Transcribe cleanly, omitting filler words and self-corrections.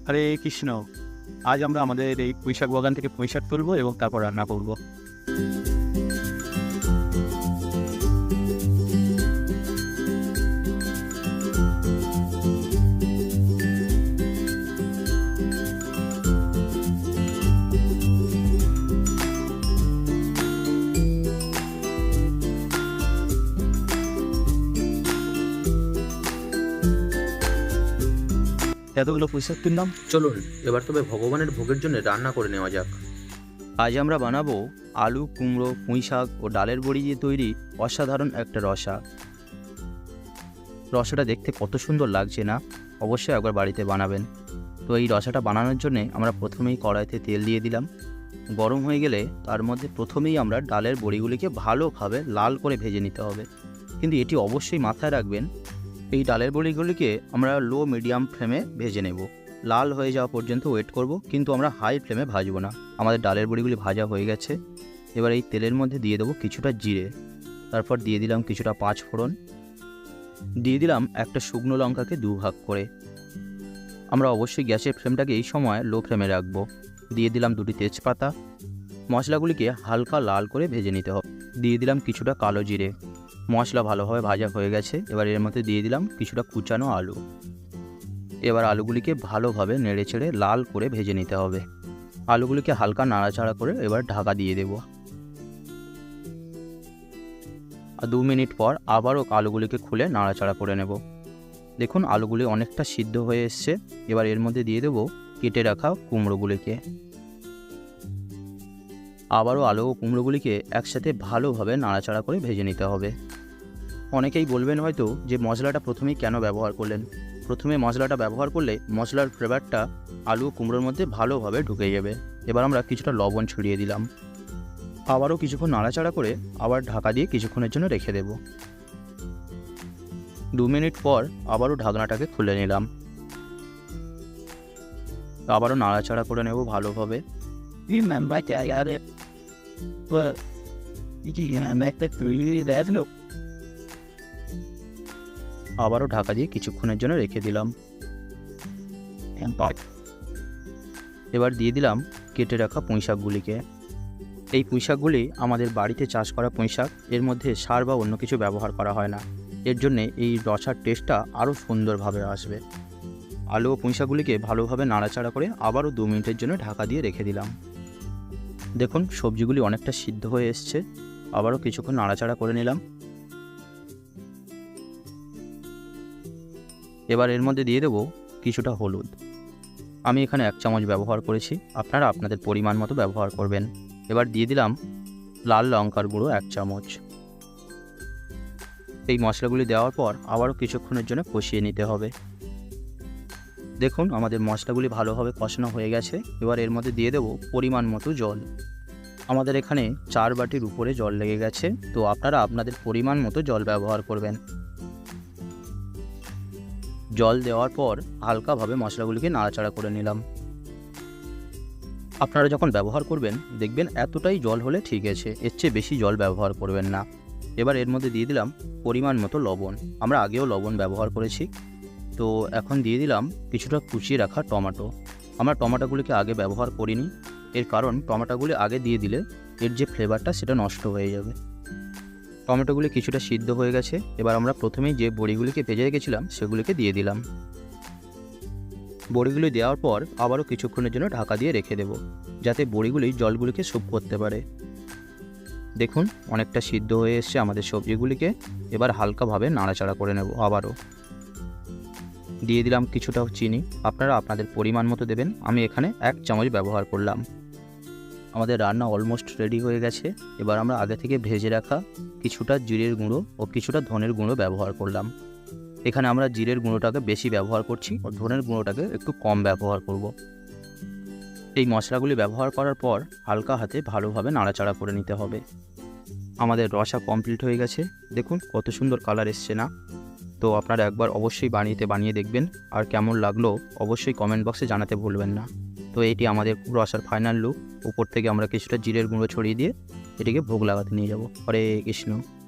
হরে কৃষ্ণ। আজ আমরা আমাদের এই পুঁইশাক বাগান থেকে পুঁইশাক তুলবো এবং তারপর রান্না করব। এতগুলো পুঁইশাক তুললাম। চলুন এবার তবে ভগবানের ভোগের জন্য রান্না করে নেওয়া যাক। আজ আমরা বানাবো আলু, কুমড়ো, পুঁইশাক ও ডালের বড়ি দিয়ে তৈরি অসাধারণ একটা রসা। রসাটা দেখতে কত সুন্দর লাগছে না? অবশ্যই একবার বাড়িতে বানাবেন। তো এই রসাটা বানানোর জন্যে আমরা প্রথমেই কড়াইতে তেল দিয়ে দিলাম। গরম হয়ে গেলে তার মধ্যে প্রথমেই আমরা ডালের বড়িগুলিকে ভালোভাবে লাল করে ভেজে নিতে হবে। কিন্তু এটি অবশ্যই মাথায় রাখবেন, এই ডালের বড়িগুলিকে আমরা লো মিডিয়াম ফ্লেমে ভেজে নেব। লাল হয়ে যাওয়া পর্যন্ত ওয়েট করব, কিন্তু আমরা হাই ফ্লেমে ভাজবো না। আমাদের ডালের বড়িগুলি ভাজা হয়ে গেছে। এবার এই তেলের মধ্যে দিয়ে দেবো কিছুটা জিরে, তারপর দিয়ে দিলাম কিছুটা পাঁচ ফোড়ন, দিয়ে দিলাম একটা শুকনো লঙ্কাকে দুভাগ করে। আমরা অবশ্যই গ্যাসের ফ্লেমটাকে এই সময় লো ফ্লেমে রাখবো। দিয়ে দিলাম দুটি তেজপাতা। মশলাগুলিকে হালকা লাল করে ভেজে নিতে হবে। দিয়ে দিলাম কিছুটা কালো জিরে। মশলা ভালোভাবে ভাজা হয়ে গেছে। এবার এর মধ্যে দিয়ে দিলাম কিছুটা কুচানো আলু। এবার আলুগুলিকে ভালোভাবে নেড়েচেড়ে লাল করে ভেজে নিতে হবে। আলুগুলিকে হালকা নাড়াচাড়া করে এবার ঢাকা দিয়ে দেব। আর 2 মিনিট পর আবারও আলুগুলিকে খুলে নাড়াচাড়া করে নেব। দেখুন আলুগুলি অনেকটা সিদ্ধ হয়ে এসছে। এবার এর মধ্যে দিয়ে দেব কেটে রাখা কুমড়োগুলিকে। আবারও আলু ও কুমড়োগুলিকে একসাথে ভালোভাবে নাড়াচাড়া করে ভেজে নিতে হবে। অনেকেই বলবেন হয়তো যে মশলাটা প্রথমেই কেন ব্যবহার করলেন। প্রথমে মশলাটা ব্যবহার করলে মশলার ফ্লেভারটা আলু ও কুমড়োর মধ্যে ভালোভাবে ঢুকে যাবে। এবার আমরা কিছুটা লবণ ছড়িয়ে দিলাম। আবারও কিছুক্ষণ নাড়াচাড়া করে আবার ঢাকা দিয়ে কিছুক্ষণের জন্য রেখে দেব। 2 মিনিট পর আবারও ঢাকনাটাকে খুলে নিলাম। আবারও নাড়াচাড়া করে নেব ভালোভাবে। আবারও ঢাকা দিয়ে কিছুক্ষণের জন্য রেখে দিলাম। এবার দিয়ে দিলাম কেটে রাখা পুঁইশাকগুলিকে। এই পুঁইশাকগুলি আমাদের বাড়িতে চাষ করা পুঁইশাক। এর মধ্যে সার বা অন্য কিছু ব্যবহার করা হয় না। এর জন্যে এই রসার টেস্টটা আরও সুন্দরভাবে আসবে। আলু ও পুঁইশাকগুলিকে ভালোভাবে নাড়াচাড়া করে আবারও 2 মিনিটের জন্য ঢাকা দিয়ে রেখে দিলাম। দেখুন সবজিগুলি অনেকটা সিদ্ধ হয়ে এসছে। আবারও কিছুক্ষণ নাড়াচাড়া করে নিলাম। এবার এর মধ্যে দিয়ে দেবো কিছুটা হলুদ। আমি এখানে 1 চামচ ব্যবহার করেছি, আপনারা আপনাদের পরিমাণ মতো ব্যবহার করবেন। এবার দিয়ে দিলাম লাল লঙ্কার গুঁড়ো 1 চামচ। এই মশলাগুলি দেওয়ার পর আবারও কিছুক্ষণের জন্য কষিয়ে নিতে হবে। দেখুন আমাদের মশলাগুলি ভালোভাবে কষানো হয়ে গেছে। এবার এর মধ্যে দিয়ে দেবো পরিমাণ মতো জল। আমাদের এখানে 4 বাটির উপরে জল লেগে গেছে, তো আপনারা আপনাদের পরিমাণ মতো জল ব্যবহার করবেন। জল দেওয়ার পর হালকাভাবে মশলাগুলিকে নাড়াচাড়া করে নিলাম। আপনারা যখন ব্যবহার করবেন দেখবেন এতটাই জল হলে ঠিক আছে, এর চেয়ে বেশি জল ব্যবহার করবেন না। এবার এর মধ্যে দিয়ে দিলাম পরিমাণ মতো লবণ। আমরা আগেও লবণ ব্যবহার করেছি। তো এখন দিয়ে দিলাম কিছুটা কুচিয়ে রাখা টমেটো। আমরা টমেটোগুলিকে আগে ব্যবহার করিনি, এর কারণ টমেটোগুলি আগে দিয়ে দিলে এর যে ফ্লেভারটা সেটা নষ্ট হয়ে যাবে। টমেটোগুলি কিছুটা সিদ্ধ হয়ে গেছে। এবার আমরা প্রথমেই যে বড়িগুলিকে ভেজে রেখেছিলাম সেগুলিকে দিয়ে দিলাম। বড়িগুলি দেওয়ার পর আবারও কিছুক্ষণের জন্য ঢাকা দিয়ে রেখে দেব, যাতে বড়িগুলি জলগুলিকে স্যুপ করতে পারে। দেখুন অনেকটা সিদ্ধ হয়ে এসছে আমাদের সবজিগুলিকে। এবার হালকাভাবে নাড়াচাড়া করে নেব। আবারও দিয়ে দিলাম কিছুটা চিনি। আপনারা আপনাদের পরিমাণ মতো দেবেন। আমি এখানে 1 চামচ ব্যবহার করলাম। আমাদের রান্না অলমোস্ট রেডি হয়ে গেছে। এবার আমরা আগে থেকে ভেজে রাখা কিছুটা জিরের গুঁড়ো ও কিছুটা ধনের গুঁড়ো ব্যবহার করলাম। এখানে আমরা জিরের গুঁড়োটাকে বেশি ব্যবহার করছি ও ধনের গুঁড়োটাকে একটু কম ব্যবহার করব। এই মশলাগুলি ব্যবহার করার পর হালকা হাতে ভালোভাবে নাড়াচাড়া করে নিতে হবে। আমাদের রসা কমপ্লিট হয়ে গেছে। দেখুন কত সুন্দর কালার এসছে না? তো আপনারা একবার অবশ্যই বানিয়ে দেখবেন। আর কেমন লাগলো অবশ্যই কমেন্ট বক্সে জানাতে ভুলবেন না। তো এটি আমাদের রসার ফাইনাল লুক। উপর থেকে আমরা কিছুটা জিরের গুঁড়ো ছড়িয়ে দিয়ে এটিকে ভোগ লাগাতে নিয়ে যাব। হরে কৃষ্ণ।